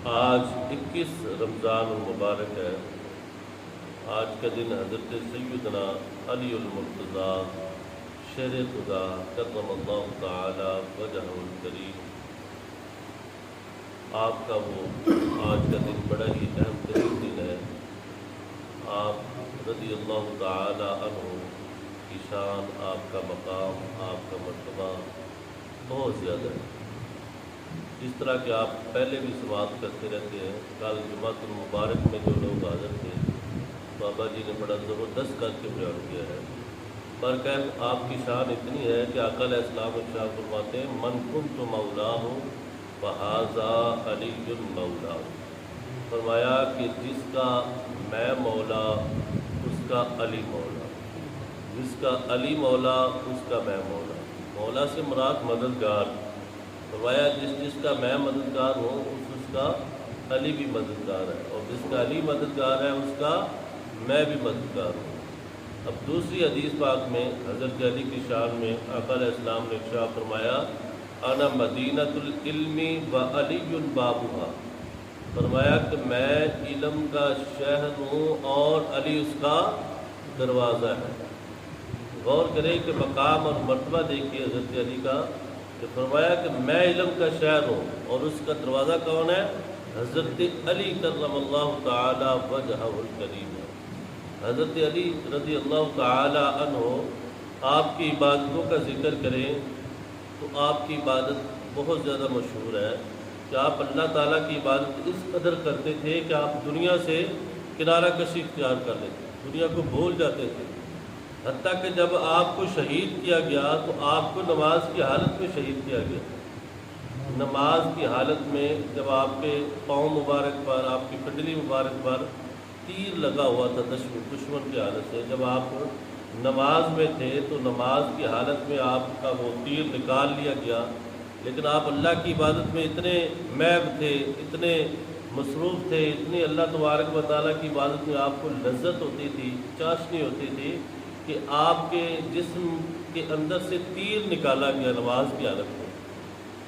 آج 21 رمضان المبارک ہے۔ آج کا دن حضرت سیدنا علی المرتضیٰ شیر خدا کرم اللہ تعالی وجہہ الکریم، آپ کا وہ آج کا دن بڑا ہی اہم ترین دن ہے۔ آپ رضی اللہ تعالی عنہ کی شان، آپ کا مقام، آپ کا مرتبہ بہت زیادہ ہے۔ جس طرح کہ آپ پہلے بھی سماعت کرتے رہتے ہیں، کل جمعۃ المبارک میں جو لوگ حاضر تھے، بابا جی نے بڑا زبردست کر کے بیان کیا ہے۔ برکت آپ کی شان اتنی ہے کہ آقا علیہ السلام ارشاد فرماتے ہیں، من کنت مولاہ فہذا علی مولا۔ فرمایا کہ جس کا میں مولا اس کا علی مولا، جس کا علی مولا اس کا میں مولا۔ مولا سے مراد مددگار۔ فرمایا جس کا میں مددگار ہوں اس کا علی بھی مددگار ہے، اور جس کا علی مددگار ہے اس کا میں بھی مددگار ہوں۔ اب دوسری حدیث پاک میں حضرت علی کی شان میں آقا علیہ السلام نے ارشاد فرمایا، انا مدینۃ العلم و علی بابھا۔ فرمایا کہ میں علم کا شہر ہوں اور علی اس کا دروازہ ہے۔ غور کریں کہ مقام اور مرتبہ دیکھیے حضرت علی کا، کہ فرمایا کہ میں علم کا شہر ہوں اور اس کا دروازہ کون ہے؟ حضرت علی کرم اللہ تعالی وجہہ الکریم ہے۔ حضرت علی رضی اللہ تعالی عنہ آپ کی عبادتوں کا ذکر کریں تو آپ کی عبادت بہت زیادہ مشہور ہے کہ آپ اللہ تعالیٰ کی عبادت اس قدر کرتے تھے کہ آپ دنیا سے کنارہ کشی اختیار کر لیتے، دنیا کو بھول جاتے تھے۔ حتیٰ کہ جب آپ کو شہید کیا گیا تو آپ کو نماز کی حالت میں شہید کیا گیا۔ نماز کی حالت میں جب آپ کے پاؤں مبارک پر، آپ کی پنڈلی مبارک پر تیر لگا ہوا تھا دشمن کی حالت سے، جب آپ نماز میں تھے تو نماز کی حالت میں آپ کا وہ تیر نکال لیا گیا، لیکن آپ اللہ کی عبادت میں اتنے محو تھے، اتنے مصروف تھے، اتنی اللہ تبارک و تعالیٰ کی عبادت میں آپ کو لذت ہوتی تھی، چاشنی ہوتی تھی کہ آپ کے جسم کے اندر سے تیر نکالا گیا نماز کی حالت میں۔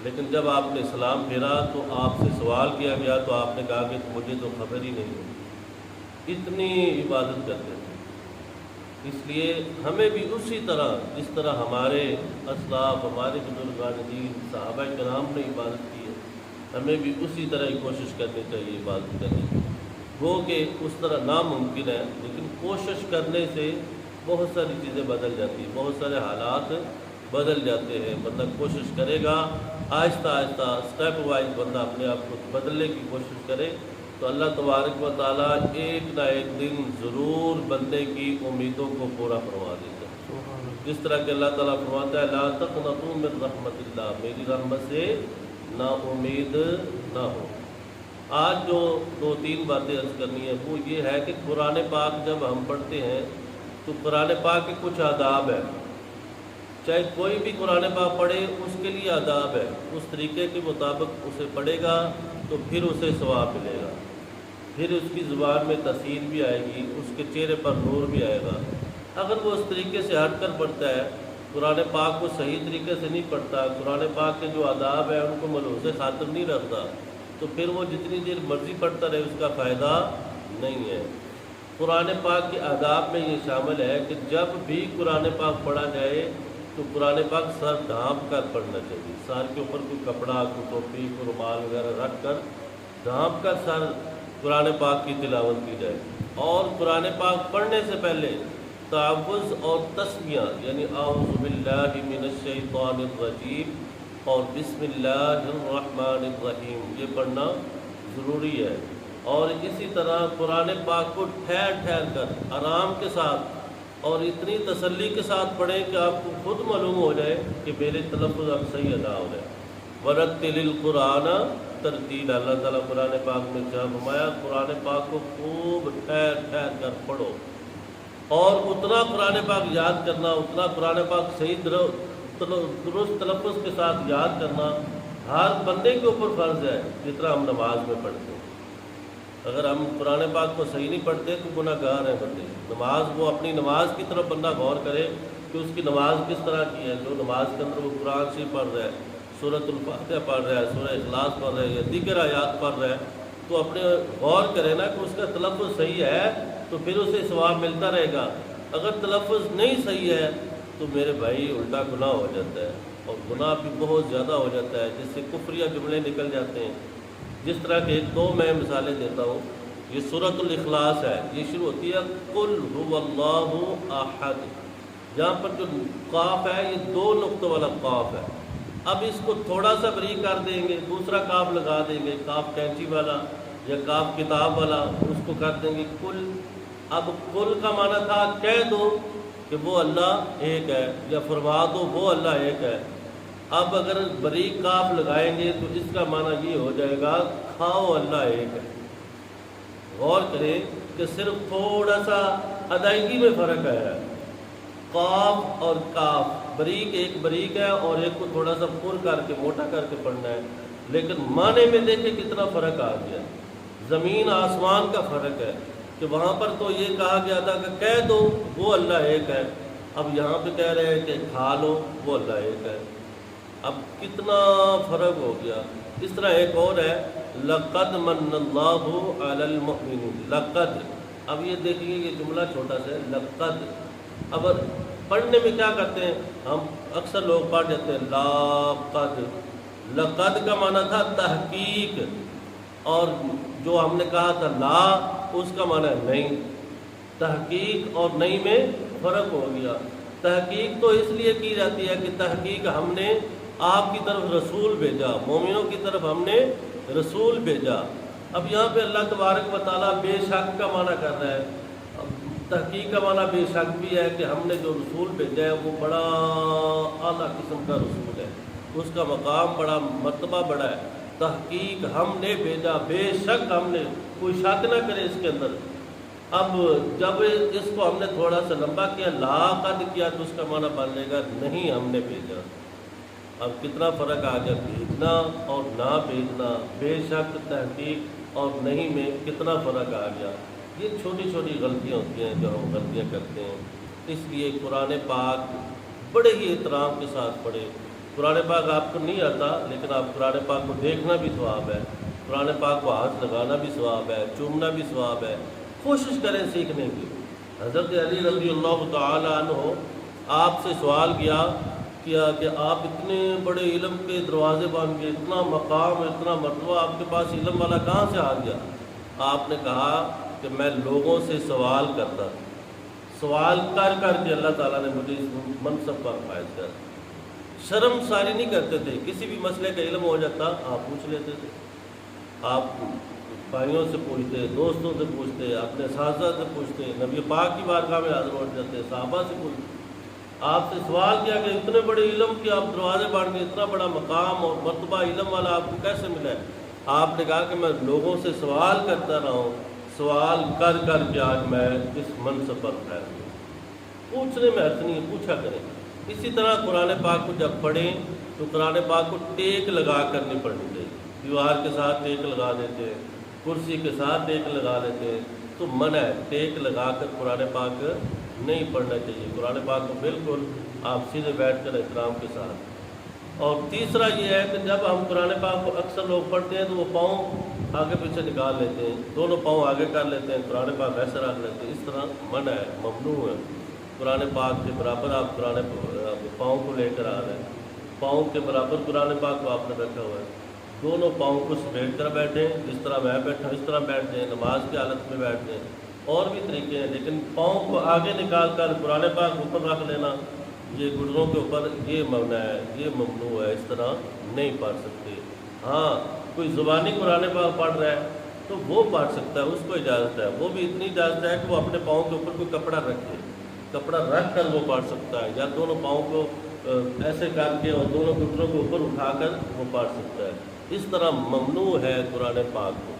لیکن جب آپ نے سلام پھیرا تو آپ سے سوال کیا گیا تو آپ نے کہا کہ مجھے تو خبر ہی نہیں ہوتی، اتنی عبادت کرتے تھے۔ اس لیے ہمیں بھی اسی طرح جس طرح ہمارے اسلاف، ہمارے بزرگان دین، صحابہ کرام نے عبادت کی ہے، ہمیں بھی اسی طرح ہی کوشش کرنی چاہیے عبادت کرنے کی۔ وہ کہ اس طرح ناممکن ہے، لیکن کوشش کرنے سے بہت ساری چیزیں بدل جاتی ہیں، بہت سارے حالات بدل جاتے ہیں۔ بندہ کوشش کرے گا، آہستہ آہستہ اسٹیپ وائز بندہ اپنے آپ کو بدلنے کی کوشش کرے تو اللہ تبارک و تعالیٰ ایک نہ ایک دن ضرور بندے کی امیدوں کو پورا فرما دیتا ہے۔ جس طرح کہ اللہ تعالیٰ فرماتا ہے، لا تقنطوا من رحمت اللہ، میری رحمت سے نا امید نہ ہو۔ آج جو دو تین باتیں عرض کرنی ہے وہ یہ ہے کہ قرآن پاک جب ہم پڑھتے ہیں تو قرآن پاک کے کچھ آداب ہیں۔ چاہے کوئی بھی قرآن پاک پڑھے اس کے لیے آداب ہے، اس طریقے کے مطابق اسے پڑھے گا تو پھر اسے ثواب ملے گا، پھر اس کی زبان میں تحسین بھی آئے گی، اس کے چہرے پر نور بھی آئے گا۔ اگر وہ اس طریقے سے ہٹ کر پڑھتا ہے، قرآن پاک کو صحیح طریقے سے نہیں پڑھتا، قرآن پاک کے جو آداب ہیں ان کو ملحوظ خاطر نہیں رکھتا، تو پھر وہ جتنی دیر مرضی پڑھتا رہے اس کا فائدہ نہیں ہے۔ قرآن پاک کے آداب میں یہ شامل ہے کہ جب بھی قرآن پاک پڑھا جائے تو قرآن پاک سر ڈھانپ کر پڑھنا چاہیے۔ سر کے اوپر کوئی کپڑا، کوئی ٹوپی، کوئی رومال وغیرہ رکھ کر ڈھانپ کر سر قرآن پاک کی تلاوت کی جائے، اور قرآن پاک پڑھنے سے پہلے تعوذ اور تسمیہ یعنی اعوذ باللہ من الشیطان الرجیم اور بسم اللہ الرحمن الرحیم یہ پڑھنا ضروری ہے۔ اور اسی طرح قرآن پاک کو ٹھہر ٹھہر کر آرام کے ساتھ اور اتنی تسلی کے ساتھ پڑھیں کہ آپ کو خود معلوم ہو جائے کہ میرے تلفظ اب صحیح ادا ہو رہے ہیں۔ ورتل القرآن ترتیلا، اللہ تعالیٰ قرآن پاک میں کیا فرمایا، قرآن پاک کو خوب ٹھہر ٹھہر کر پڑھو، اور اتنا قرآن پاک یاد کرنا، اتنا قرآن پاک صحیح درست تلفظ کے ساتھ یاد کرنا ہر بندے کے اوپر فرض ہے، جتنا ہم نماز میں پڑھتے ہیں۔ اگر ہم قرآن پاک کو صحیح نہیں پڑھتے تو گناہ گار ہیں بندے۔ نماز، وہ اپنی نماز کی طرف بندہ غور کرے کہ اس کی نماز کس طرح کی ہے۔ جو نماز کے اندر وہ قرآن شریف پڑھ رہا ہے، سورۃ الفاتحہ پڑھ رہا ہے، سورہ اخلاص پڑھ رہا ہے یا دیگر آیات پڑھ رہا ہے، تو اپنے غور کرے نا کہ اس کا تلفظ صحیح ہے تو پھر اسے ثواب ملتا رہے گا، اگر تلفظ نہیں صحیح ہے تو میرے بھائی الٹا گناہ ہو جاتا ہے، اور گناہ بھی بہت زیادہ ہو جاتا ہے، جس سے کفریہ جملے نکل جاتے ہیں۔ جس طرح کے ایک دو میں مثالیں دیتا ہوں۔ یہ سورۃ الاخلاص ہے، یہ شروع ہوتی ہے قل هو اللہ احد، جہاں پر جو قاف ہے یہ دو نقطوں والا قاف ہے۔ اب اس کو تھوڑا سا بریک کر دیں گے، دوسرا کاف لگا دیں گے، کاف کینچی والا یا کاف کتاب والا، اس کو کر دیں گے کل۔ اب کل کا معنی تھا کہہ دو کہ وہ اللہ ایک ہے، یا فرما دو وہ اللہ ایک ہے۔ اب اگر بریک کاف لگائیں گے تو اس کا معنی یہ ہو جائے گا کھاؤ اللہ ایک ہے۔ غور کریں کہ صرف تھوڑا سا ادائیگی میں فرق ہے، قاف اور کاف، بریک ایک بریک ہے اور ایک کو تھوڑا سا پر کر کے موٹا کر کے پڑھنا ہے، لیکن معنی میں دیکھیں کتنا فرق آ گیا، زمین آسمان کا فرق ہے۔ کہ وہاں پر تو یہ کہا گیا تھا کہ کہہ دو وہ اللہ ایک ہے، اب یہاں پہ کہہ رہے ہیں کہ کھا لو وہ اللہ ایک ہے، اب کتنا فرق ہو گیا۔ اس طرح ایک اور ہے لقد من اللہ علی المؤمنین، لقد، اب یہ دیکھیے یہ جملہ چھوٹا سا ہے لقد۔ اب پڑھنے میں کیا کرتے ہیں ہم، اکثر لوگ پڑھ جاتے ہیں لاقد، لقد کا معنی تھا تحقیق، اور جو ہم نے کہا تھا لا اس کا معنی نہیں، تحقیق اور نہیں میں فرق ہو گیا۔ تحقیق تو اس لیے کی جاتی ہے کہ تحقیق ہم نے آپ کی طرف رسول بھیجا، مومنوں کی طرف ہم نے رسول بھیجا۔ اب یہاں پہ اللہ تبارک و تعالیٰ بے شک کا معنی کر رہا ہے، تحقیق کا معنی بے شک بھی ہے کہ ہم نے جو رسول بھیجا ہے وہ بڑا اعلیٰ قسم کا رسول ہے، اس کا مقام بڑا، مرتبہ بڑا ہے۔ تحقیق ہم نے بھیجا، بے شک ہم نے، کوئی شک نہ کرے اس کے اندر۔ اب جب اس کو ہم نے تھوڑا سا لمبا کیا، لاقد کیا، تو اس کا معنی بن جائے گا نہیں ہم نے بھیجا۔ اب کتنا فرق آ گیا، بھیجنا اور نہ بھیجنا، بے شک، تحقیق اور نہیں میں کتنا فرق آ گیا۔ یہ چھوٹی چھوٹی غلطیاں ہوتی ہیں جو ہم غلطیاں کرتے ہیں، اس لیے قرآن پاک بڑے ہی احترام کے ساتھ پڑھیں۔ قرآن پاک آپ کو نہیں آتا لیکن آپ قرآن پاک کو دیکھنا بھی ثواب ہے، قرآن پاک کو ہاتھ لگانا بھی ثواب ہے، چومنا بھی ثواب ہے، کوشش کریں سیکھنے کی۔ حضرت علی رضی اللہ تعالی عنہ آپ سے سوال کیا کہ آپ اتنے بڑے علم کے دروازے بن گئے، اتنا مقام، اتنا مرتبہ، آپ کے پاس علم والا کہاں سے آ گیا؟ آپ نے کہا کہ میں لوگوں سے سوال کرتا، سوال کر کر کے اللہ تعالیٰ نے مجھے اس منصب پر فائز کر۔ شرم ساری نہیں کرتے تھے، کسی بھی مسئلے کا علم ہو جاتا آپ پوچھ لیتے تھے، آپ بھائیوں سے پوچھتے، دوستوں سے پوچھتے، اپنے اساتذہ سے پوچھتے، نبی پاک کی بارگاہ میں حاضر ہو جاتے، صحابہ سے پوچھتے۔ آپ سے سوال کیا کہ اتنے بڑے علم کے آپ دروازے بن گئے، اتنا بڑا مقام اور مرتبہ علم والا آپ کو کیسے ملا ہے؟ آپ نے کہا کہ میں لوگوں سے سوال کرتا رہا ہوں، سوال کر کر کے آج میں اس منصب پر فائز ہوں۔ پوچھنے میں حرج نہیں ہے، پوچھا کریں۔ اسی طرح قرآن پاک کو جب پڑھیں تو قرآن پاک کو ٹیک لگا کر نہیں پڑھنی چاہیے، دیوار کے ساتھ ٹیک لگا دیتے ہیں، کرسی کے ساتھ ٹیک لگا دیتے ہیں، تو منع ہے، ٹیک لگا کر قرآن پاک نہیں پڑھنا چاہیے۔ قرآن پاک کو بالکل آپ سیدھے بیٹھ کر احترام کے ساتھ۔ اور تیسرا یہ ہے کہ جب ہم قرآن پاک کو اکثر لوگ پڑھتے ہیں تو وہ پاؤں آگے پیچھے نکال لیتے ہیں، دونوں پاؤں آگے کر لیتے ہیں، قرآن پاک ایسے رکھ لیتے ہیں، اس طرح منع ہے، ممنوع ہے۔ قرآن پاک کے برابر آپ قرآن پاؤں کو لے کر آ رہے ہیں، پاؤں کے برابر قرآن پاک کو آپ نے رکھا ہوا ہے، دونوں پاؤں کو سمیٹ کر بیٹھیں، جس طرح میں بیٹھا ہوں اس طرح بیٹھ جائیں، نماز کی حالت میں بیٹھ جائیں۔ اور بھی طریقے ہیں، لیکن پاؤں کو آگے نکال کر قرآن پاک اوپر رکھ لینا، یہ گھٹنوں کے اوپر، یہ منع ہے، یہ ممنوع ہے، اس طرح نہیں پڑھ سکتے۔ ہاں کوئی زبانی قرآن پاک پڑھ رہا ہے تو وہ پڑھ سکتا ہے، اس کو اجازت ہے، وہ بھی اتنی اجازت ہے کہ وہ اپنے پاؤں کے اوپر کوئی کپڑا رکھے، کپڑا رکھ کر وہ پڑھ سکتا ہے، یا دونوں پاؤں کو ایسے کر کے اور دونوں گھٹنوں کو اوپر اٹھا کر وہ پڑھ سکتا ہے۔ اس طرح ممنوع ہے قرآن پاک کو۔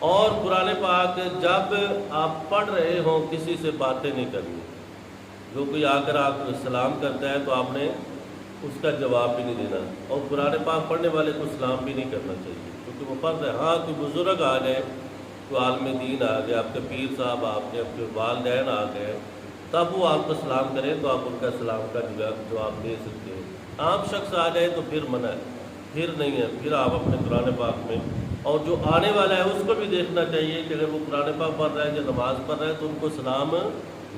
اور قرآن پاک جب آپ پڑھ رہے ہوں کسی سے باتیں نہیں کرنی، جو کوئی آ کر آپ کو سلام کرتا ہے تو آپ نے اس کا جواب بھی نہیں دینا، اور قرآن پاک پڑھنے والے کو سلام بھی نہیں کرنا چاہیے، کیونکہ وہ پڑھ رہے ہیں۔ ہاں کوئی بزرگ آ گئے، کوئی عالم دین آ گئے، آپ کے پیر صاحب آ گئے، آپ کے والدین آ گئے، تب وہ آپ کو سلام کریں تو آپ ان کا سلام کا جواب دے سکتے ہیں۔ عام شخص آ جائے تو پھر منع ہے، پھر نہیں ہے، پھر آپ اپنے قرآن پاک میں اور جو آنے والا ہے اس کو بھی دیکھنا چاہیے کہ اگر وہ قرآن پاک پڑھ رہا ہے یا نماز پڑھ رہا ہے تو ان کو سلام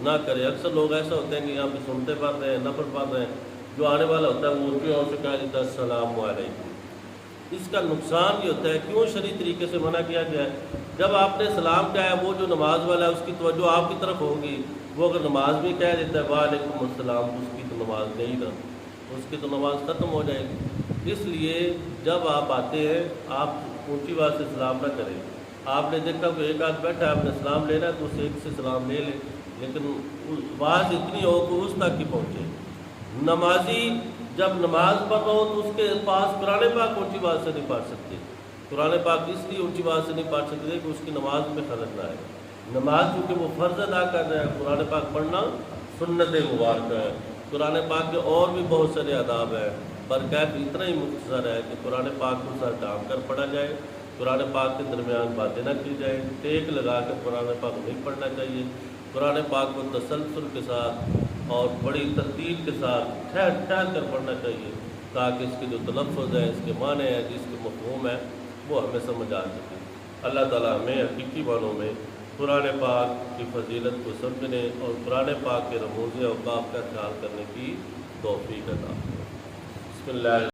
نہ کرے۔ اکثر لوگ ایسا ہوتے ہیں کہ یہاں پہ سنتے پڑھ رہے ہیں، نفل پڑھ رہے ہیں، جو آنے والا ہوتا ہے وہ اونچی اور سے کہہ دیتا ہے السلام علیکم۔ اس کا نقصان یہ ہوتا ہے، کیوں شرعی طریقے سے منع کیا گیا ہے؟ جب آپ نے سلام کہا ہے، وہ جو نماز والا ہے اس کی توجہ آپ کی طرف ہوگی، وہ اگر نماز بھی کہہ دیتا ہے وعلیکم السلام، اس کی تو نماز نہیں نا، اس کی تو نماز ختم ہو جائے گی۔ اس لیے جب آپ آتے ہیں آپ اونچی آواز سے سلام نہ کریں۔ آپ نے دیکھا کہ ایک آدھ بیٹھا ہے، آپ نے سلام لینا ہے تو اس ایک سے سلام لے لیں، لیکن آواز اتنی ہو کہ اس تک ہی پہنچے۔ نمازی جب نماز پڑھ رہا ہو تو اس کے پاس قرآن پاک اونچی آواز سے نہیں پڑھ سکتے۔ قرآن پاک اس لیے اونچی آواز سے نہیں پڑھ سکتے کہ اس کی نماز میں خلل نہ آئے۔ نماز چونکہ وہ فرض ادا کر رہے ہیں، قرآن پاک پڑھنا سنت مبارکہ ہے۔ قرآن پاک کے اور بھی بہت سارے آداب ہیں، پر کیف اتنا ہی مختصر ہے کہ قرآن پاک کو سر ڈھانپ کر پڑھا جائے، قرآن پاک کے درمیان باتیں نہ کی جائے، ٹیک لگا کر قرآن پاک نہیں پڑھنا چاہیے۔ قرآن پاک کو تسلسل کے ساتھ اور بڑی ترتیب کے ساتھ ٹھہر ٹھہر کر پڑھنا چاہیے، تاکہ اس کے جو تلفظ ہے، اس کے معنی ہے، جس کے مفہوم ہے، وہ ہمیں سمجھ آ سکے۔ اللہ تعالیٰ ہمیں حقیقی معنوں میں قرآن پاک کی فضیلت کو سمجھنے اور قرآن پاک کے رموز اوقاف کا خیال کرنے کی توفیق عطا فرمائے۔ بسم اللہ